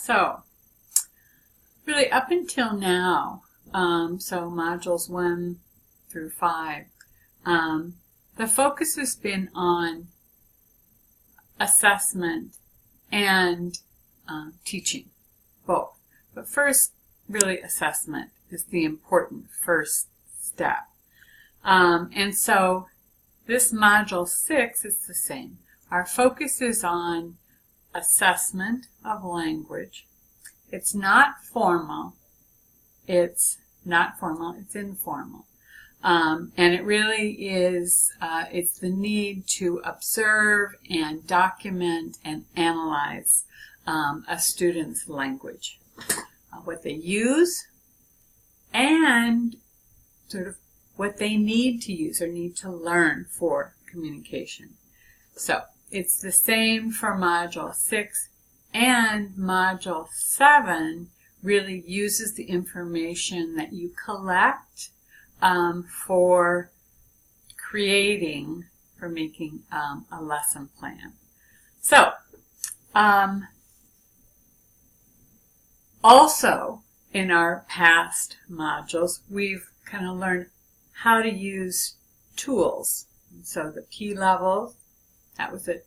So, really up until now, so modules 1 through 5, the focus has been on assessment and teaching, both. But first, really assessment is the important first step. And so this module 6 is the same. Our focus is on assessment of language. It's not formal. It's informal. And it really is, it's the need to observe and document and analyze a student's language, what they use, and sort of what they need to use or need to learn for communication. So it's the same for Module 6, and Module 7 really uses the information that you collect for making a lesson plan. So, also in our past modules, we've kind of learned how to use tools. So the P level, that was a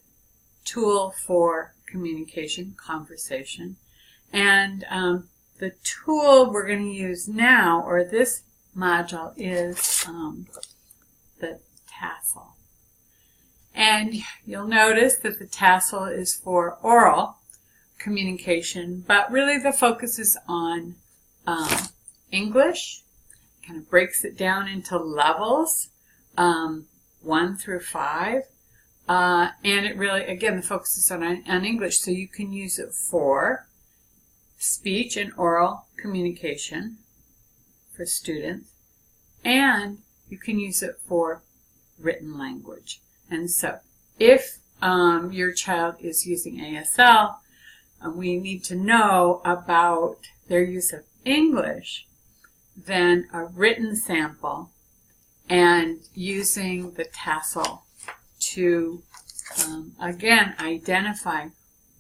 tool for communication, conversation. And the tool we're going to use now, or this module, is the tassel. And you'll notice that the tassel is for oral communication, but really the focus is on English. Kind of breaks it down into levels, 1 through 5. And it really, again, the focus is on English, so you can use it for speech and oral communication for students, and you can use it for written language. And so if your child is using ASL, we need to know about their use of English, then a written sample, and using the tassel to, again, identify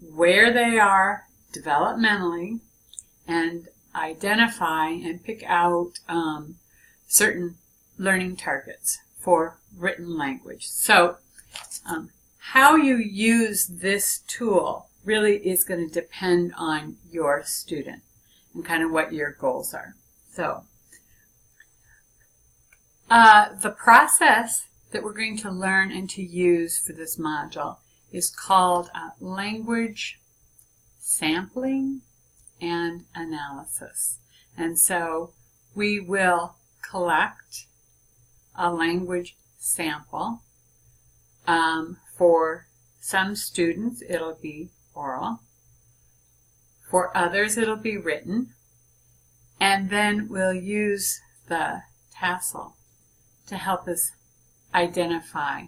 where they are developmentally and identify and pick out certain learning targets for written language. So how you use this tool really is going to depend on your student and kind of what your goals are. So the process that we're going to learn and to use for this module is called language sampling and analysis. And so we will collect a language sample. For some students, it'll be oral. For others, it'll be written. And then we'll use the tassel to help us identify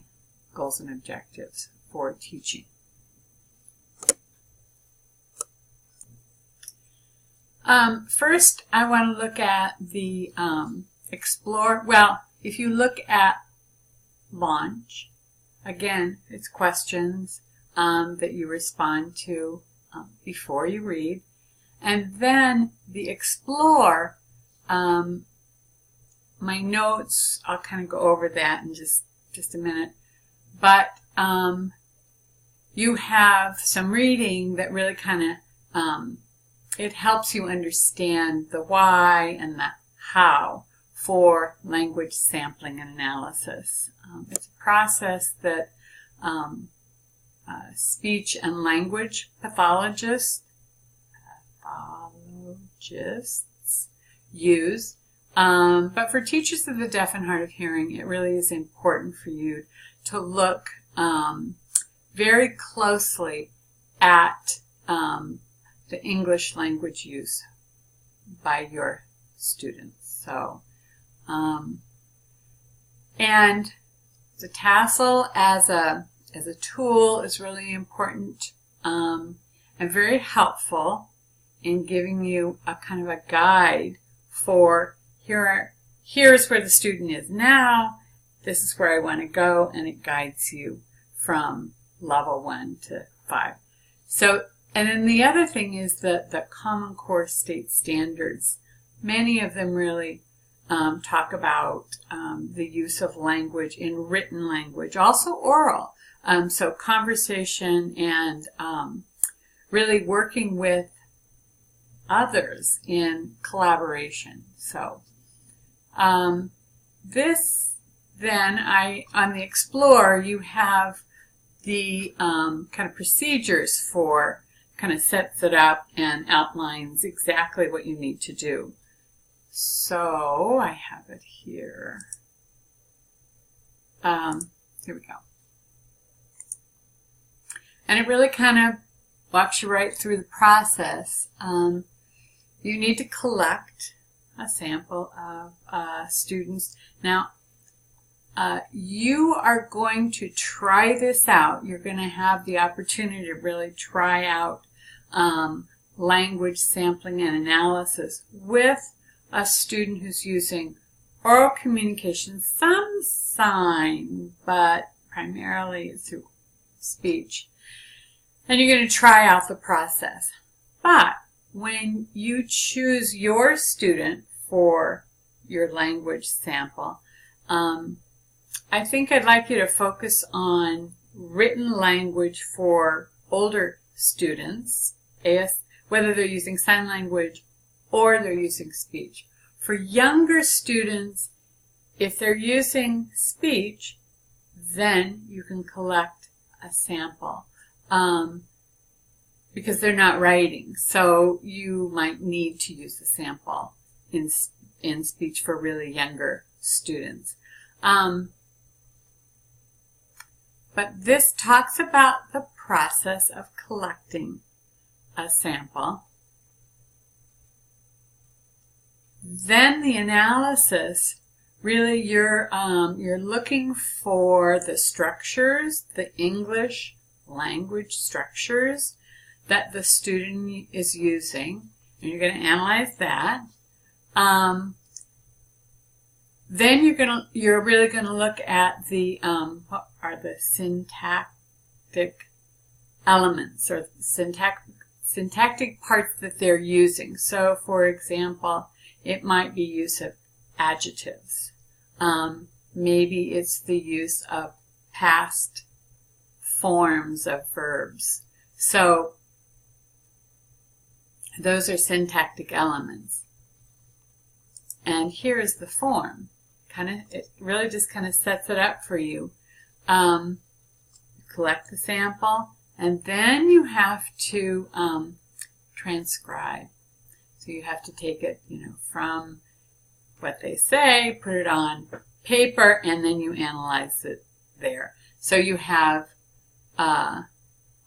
goals and objectives for teaching. First, I want to look at the explore. Well, if you look at launch, again, it's questions that you respond to before you read. And then the explore, my notes, I'll kind of go over that in just a minute. But you have some reading that really kind of, it helps you understand the why and the how for language sampling and analysis. It's a process that speech and language pathologists use. But for teachers of the deaf and hard of hearing, it really is important for you to look very closely at the English language use by your students. So, and the tassel as a tool is really important and very helpful in giving you a kind of a guide for here's where the student is now, this is where I want to go, and it guides you from level 1 to 5. So And then the other thing is that the Common Core state standards, many of them really talk about the use of language in written language, also oral. So conversation and really working with others in collaboration. So this then, on the Explore, you have the kind of procedures for, kind of sets it up and outlines exactly what you need to do. So I have it here. Here we go. And it really kind of walks you right through the process. You need to collect a sample of students. Now, you are going to try this out. You're going to have the opportunity to really try out language sampling and analysis with a student who's using oral communication, some sign, but primarily through speech. And you're going to try out the process. But when you choose your student for your language sample, I think I'd like you to focus on written language for older students, whether they're using sign language or they're using speech. For younger students, if they're using speech, then you can collect a sample because they're not writing. So you might need to use the sample in speech for really younger students. But this talks about the process of collecting a sample. Then the analysis, really you're looking for the structures, the English language structures that the student is using, and you're going to analyze that. Then you're really going to look at the what are the syntactic elements or syntactic parts that they're using. So, for example, it might be use of adjectives. Maybe it's the use of past forms of verbs. So those are syntactic elements. And here is the form. It really just kind of sets it up for you. Collect the sample, and then you have to transcribe. So you have to take it, from what they say, put it on paper, and then you analyze it there. So you have,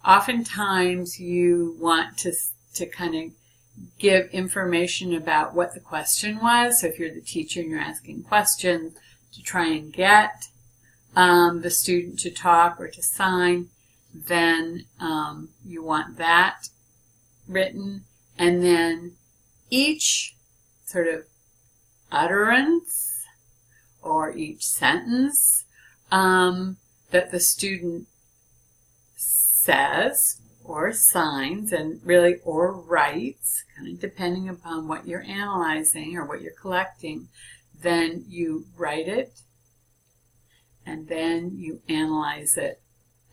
oftentimes you want to kind of give information about what the question was. So if you're the teacher and you're asking questions to try and get the student to talk or to sign, then you want that written. And then each sort of utterance or each sentence that the student says or signs, and really or writes, kind of depending upon what you're analyzing or what you're collecting, then you write it and then you analyze it,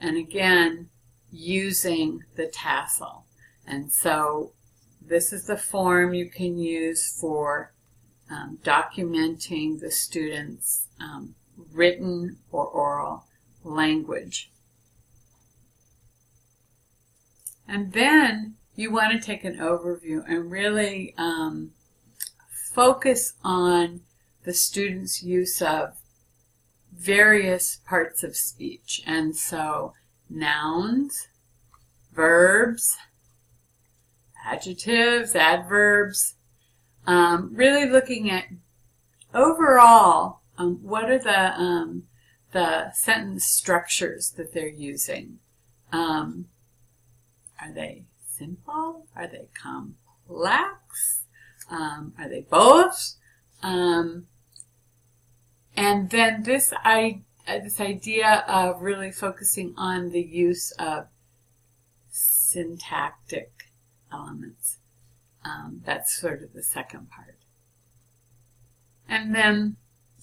and again using the tassel. And so this is the form you can use for documenting the student's written or oral language. And then you want to take an overview and really focus on the student's use of various parts of speech. And so nouns, verbs, adjectives, adverbs, really looking at overall what are the sentence structures that they're using. Are they simple? Are they complex? Are they both? And then this idea of really focusing on the use of syntactic elements. That's sort of the second part. And then,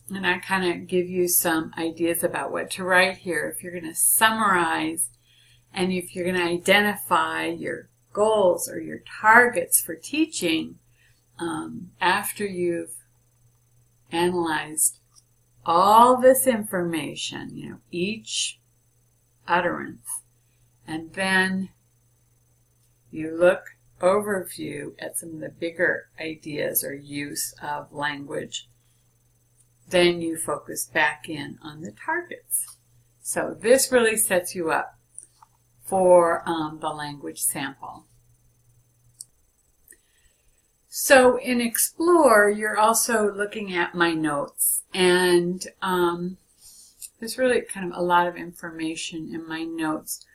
and I kind of give you some ideas about what to write here. If you're going to summarize and if you're going to identify your goals or your targets for teaching, after you've analyzed all this information, you know, each utterance, and then you look overview at some of the bigger ideas or use of language, then you focus back in on the targets. So this really sets you up for the language sample. So in Explore, you're also looking at my notes, and there's really kind of a lot of information in my notes,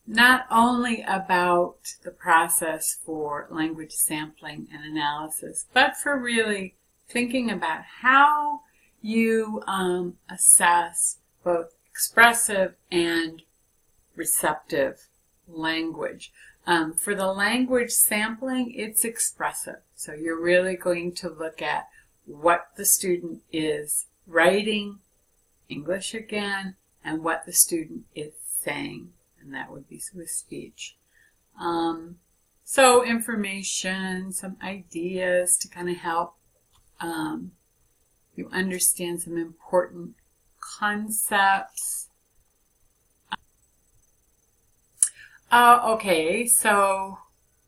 not only about the process for language sampling and analysis, but for really thinking about how you assess both expressive and receptive language. For the language sampling, it's expressive. So you're really going to look at what the student is writing, English again, and what the student is saying, and that would be with speech. So information, some ideas to kind of help you understand some important concepts. Okay, so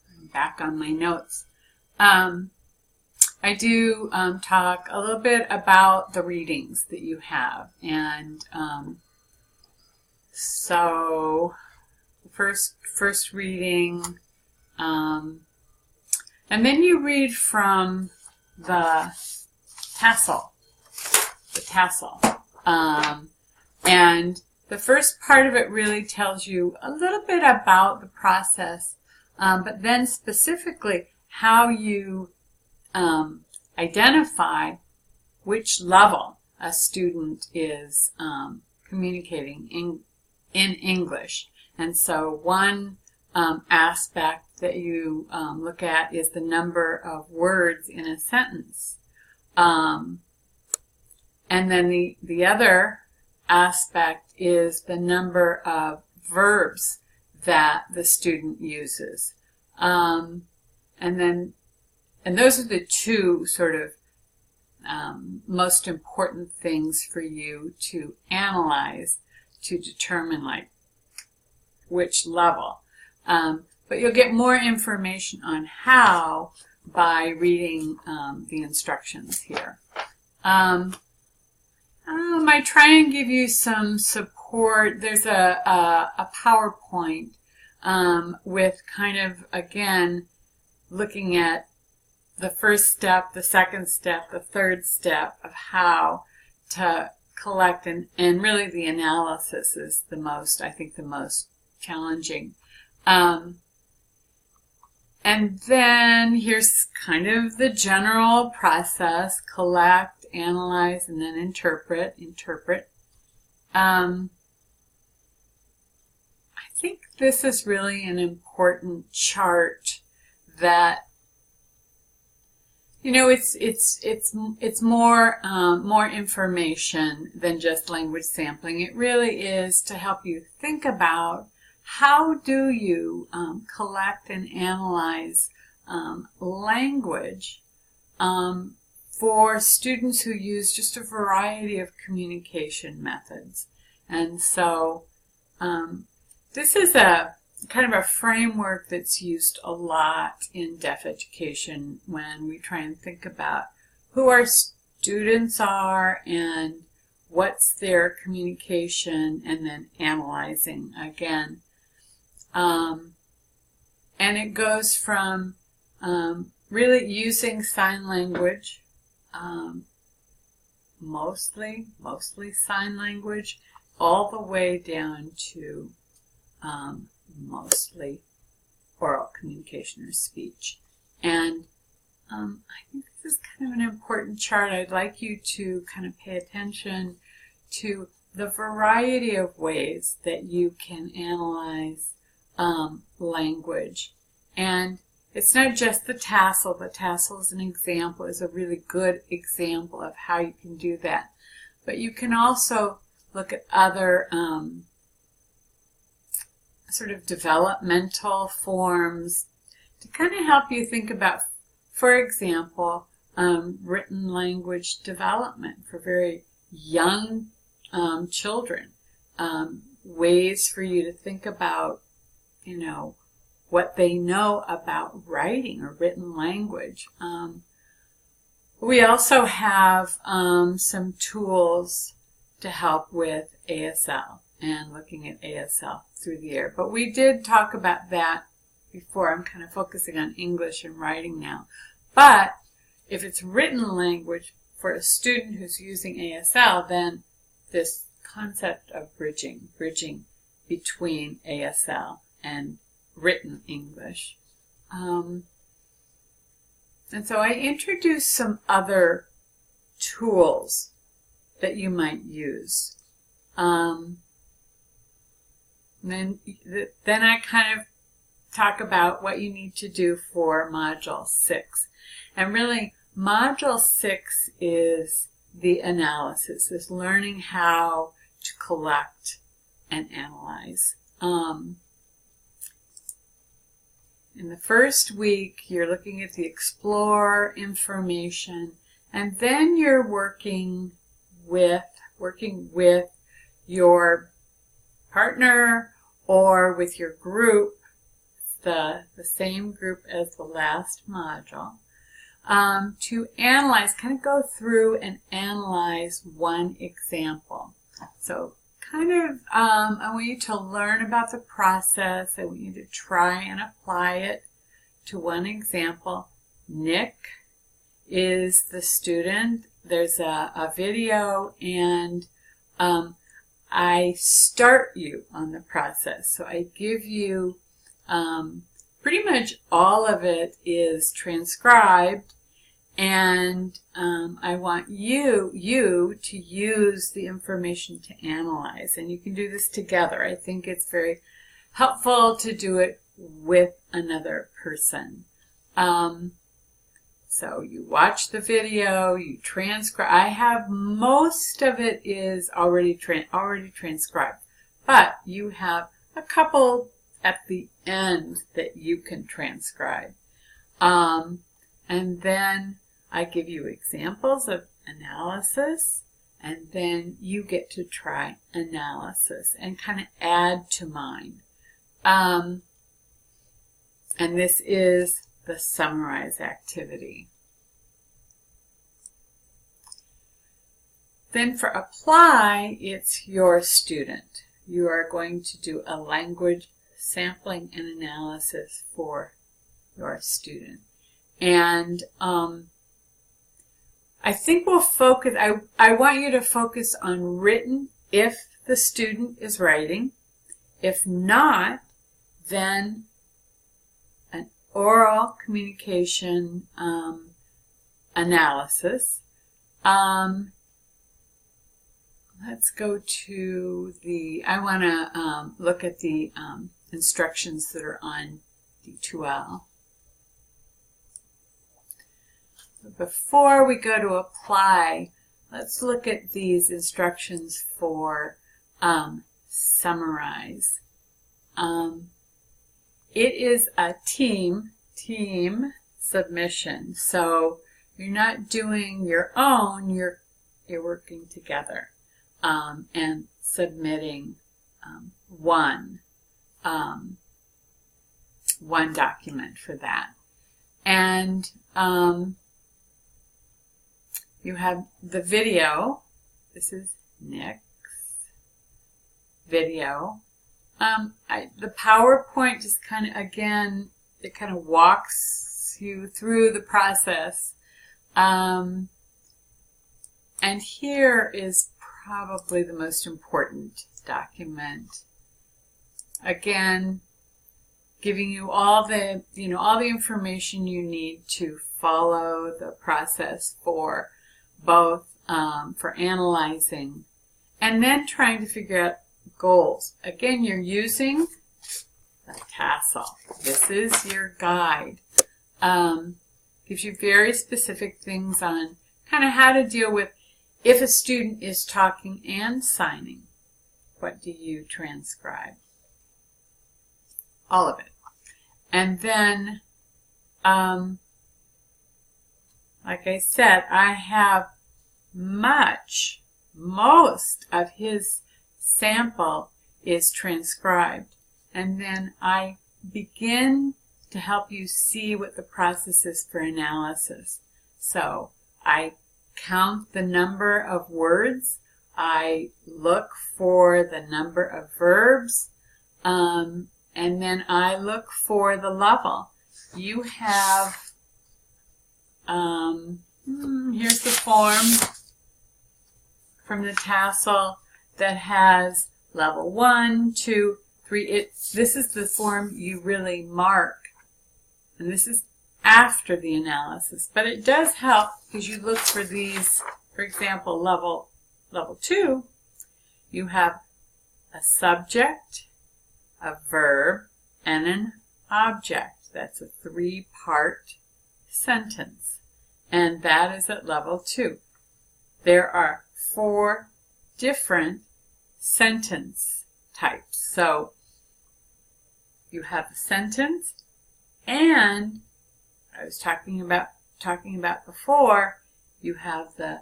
I'm back on my notes. I do talk a little bit about the readings that you have, and so first reading, and then you read from the tassel, and the first part of it really tells you a little bit about the process, but then specifically how you identify which level a student is communicating in English. And so one aspect that you look at is the number of words in a sentence. And then the other aspect is the number of verbs that the student uses. And those are the two sort of most important things for you to analyze to determine like which level. But you'll get more information on how by reading the instructions here. I try and give you some support. There's a PowerPoint with kind of, again, looking at the first step, the second step, the third step of how to collect, and really the analysis is the most, I think, the most challenging. And then here's kind of the general process: collect, analyze, and then interpret. I think this is really an important chart that, you know, it's more more information than just language sampling. It really is to help you think about how do you collect and analyze language for students who use just a variety of communication methods. And so this is a kind of a framework that's used a lot in deaf education when we try and think about who our students are and what's their communication, and then analyzing again. And it goes from really using sign language, mostly sign language, all the way down to mostly oral communication or speech. And I think this is kind of an important chart. I'd like you to kind of pay attention to the variety of ways that you can analyze language. And it's not just the tassel. The tassel is an example, is a really good example of how you can do that. But you can also look at other sort of developmental forms to kind of help you think about, for example, written language development for very young children. Ways for you to think about, you know, what they know about writing or written language. We also have some tools to help with ASL and looking at ASL through the air. But we did talk about that before. I'm kind of focusing on English and writing now. But if it's written language for a student who's using ASL, then this concept of bridging between ASL and written English. And so I introduced some other tools that you might use. Then I kind of talk about what you need to do for Module 6. And really, Module 6 is the analysis, is learning how to collect and analyze. In the first week, you're looking at the explore information, and then you're working with your partner or with your group, the same group as the last module, to analyze, kind of go through and analyze one example. So kind of, I want you to learn about the process. I want you to try and apply it to one example. Nick is the student. There's a video, and I start you on the process. So I give you, pretty much all of it is transcribed, and I want you to use the information to analyze. And you can do this together. I think it's very helpful to do it with another person. So you watch the video, you transcribe. I have most of it is already transcribed, but you have a couple at the end that you can transcribe. And then I give you examples of analysis, and then you get to try analysis and kind of add to mine. And this is the summarize activity. Then for apply, it's your student. You are going to do a language sampling and analysis for your student. And I think we'll focus, I want you to focus on written if the student is writing. If not, then an oral communication analysis. Let's go to I want to look at the instructions that are on D2L. Before we go to apply, let's look at these instructions for summarize. It is a team submission, so you're not doing your own, you're working together and submitting one document for that. And you have the video. This is Nick's video. The PowerPoint just kind of, again, it kind of walks you through the process. And here is probably the most important document. Again, giving you all the, all the information you need to follow the process for both for analyzing and then trying to figure out goals. Again, you're using the tassel. This is your guide. Gives you very specific things on kind of how to deal with if a student is talking and signing. What do you transcribe? All of it. And then, like I said, I have most of his sample is transcribed. And then I begin to help you see what the process is for analysis. So I count the number of words. I look for the number of verbs. And then I look for the level. You have, here's the form from the tassel that has level 1, 2, 3. This is the form you really mark. And this is after the analysis. But it does help because you look for these, for example, level 2, you have a subject, a verb, and an object. That's a 3-part sentence. And that is at level 2. There are 4 different sentence types. So you have a sentence, and I was talking about before, you have the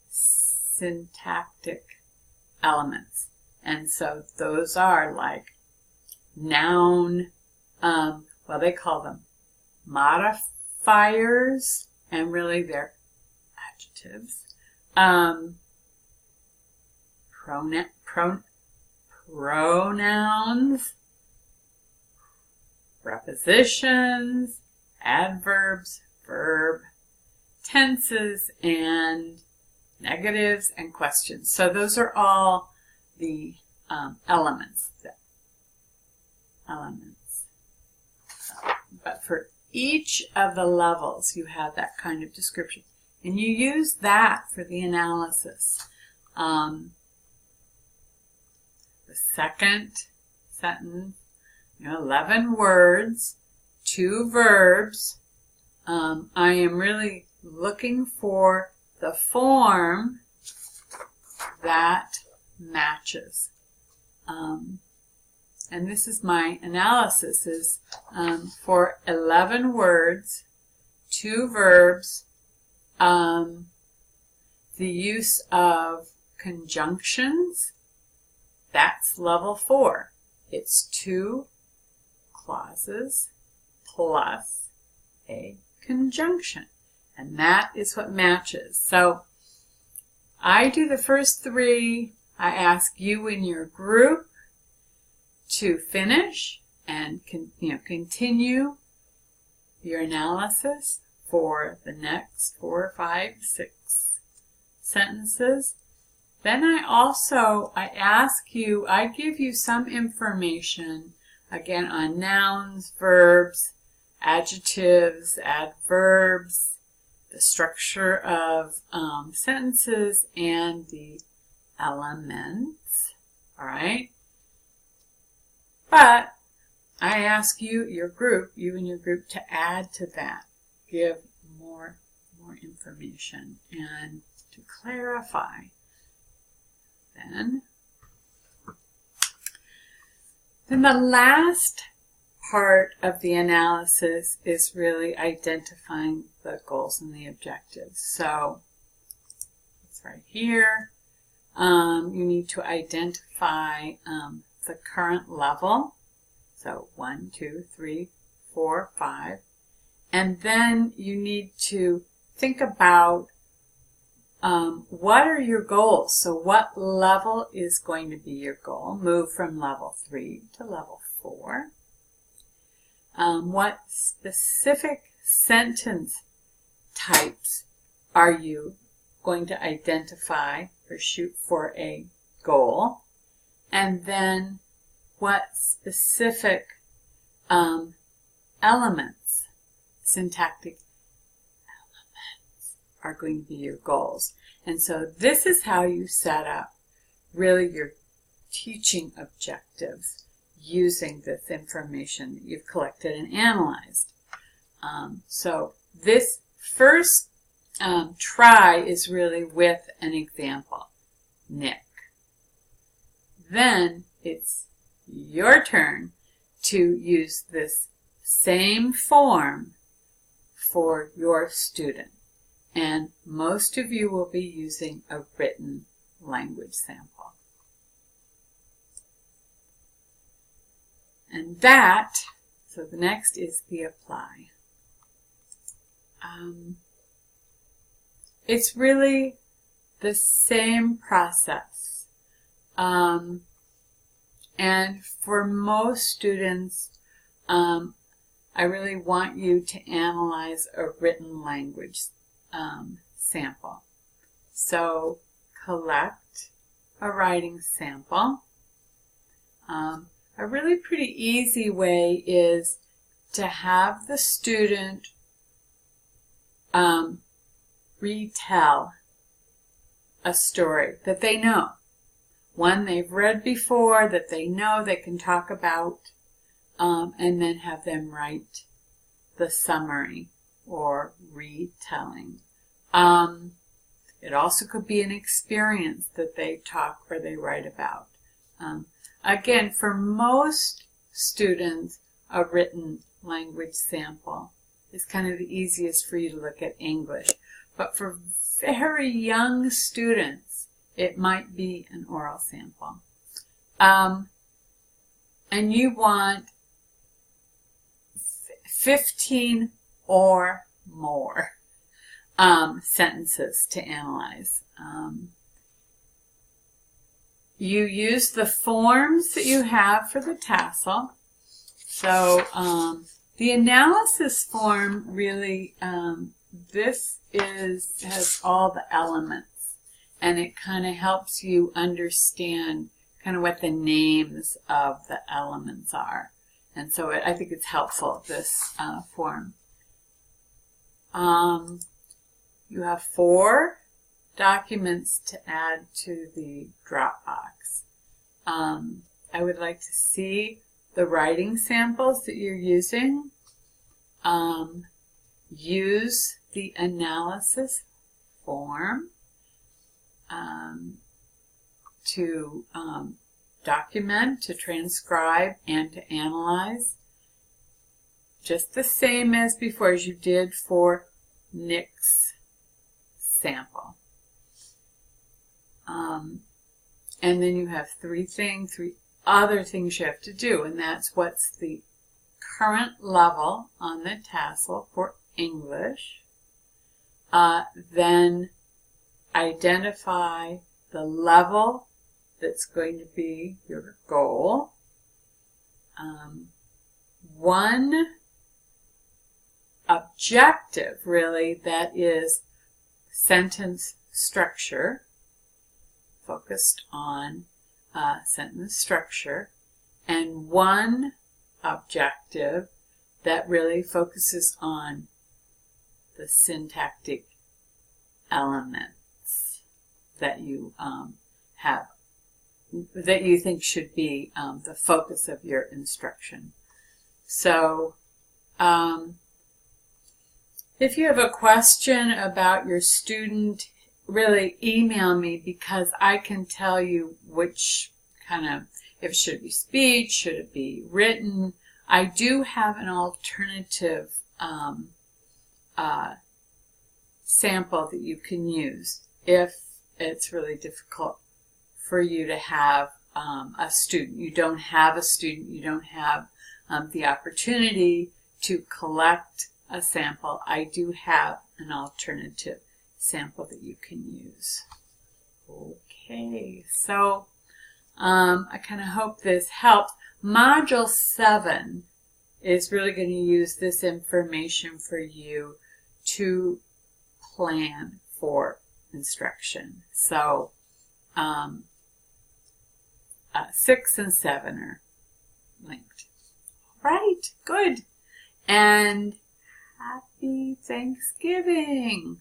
syntactic elements. And so those are like noun, well, they call them modifiers, and really they're adjectives. Pronouns, prepositions, adverbs, verb, tenses, and negatives and questions. So those are all the elements. But for each of the levels, you have that kind of description. And you use that for the analysis. The second sentence, 11 words, 2 verbs. I am really looking for the form that matches. And this is my analysis, is for 11 words, 2 verbs, the use of conjunctions, that's level 4. It's 2 clauses plus a conjunction. And that is what matches. So I do the first 3. I ask you in your group to finish and continue your analysis for the next 4, 5, 6 sentences. Then I ask you, I give you some information, again, on nouns, verbs, adjectives, adverbs, the structure of sentences, and the elements, all right? But I ask you and your group, to add to that, give more information and to clarify. Then the last part of the analysis is really identifying the goals and the objectives. So it's right here. You need to identify the current level. So 1, 2, 3, 4, 5. And then you need to think about what are your goals? So what level is going to be your goal? Move from level 3 to level 4. What specific sentence types are you going to identify or shoot for a goal? And then what specific elements, syntactic are going to be your goals. And so this is how you set up really your teaching objectives. using this information that you've collected and analyzed. So this first try is really with an example, Nick. Then it's your turn to use this same form for your student. And most of you will be using a written language sample. And so the next is the apply. It's really the same process. And for most students, I really want you to analyze a written language sample. So collect a writing sample. A really pretty easy way is to have the student retell a story that they know. One they've read before, that they know they can talk about, and then have them write the summary or retelling. It also could be an experience that they talk or they write about. Again, for most students, a written language sample is kind of the easiest for you to look at English. But for very young students, it might be an oral sample. And you want 15 or more sentences to analyze. You use the forms that you have for the tassel. So the analysis form really, this has all the elements, and it kind of helps you understand kind of what the names of the elements are. And so I think it's helpful, this form. You have 4 documents to add to the Dropbox. I would like to see the writing samples that you're using. Use the analysis form to document, to transcribe, and to analyze. Just the same as before, as you did for Nick's sample. And then you have 3 other things you have to do, and that's what's the current level on the tassel for English. Then identify the level that's going to be your goal. One objective, really, that is sentence structure, focused on sentence structure, and one objective that really focuses on the syntactic elements that you have, that you think should be the focus of your instruction. So if you have a question about your student, really email me, because I can tell you which kind of, if it should be speech, should it be written. I do have an alternative sample that you can use if it's really difficult for you to have a student. You don't have a student, you don't have the opportunity to collect a sample. I do have an alternative sample that you can use. Okay, so I kind of hope this helps. Module 7 is really going to use this information for you to plan for instruction. So 6 and 7 are linked. All right, good. And happy Thanksgiving.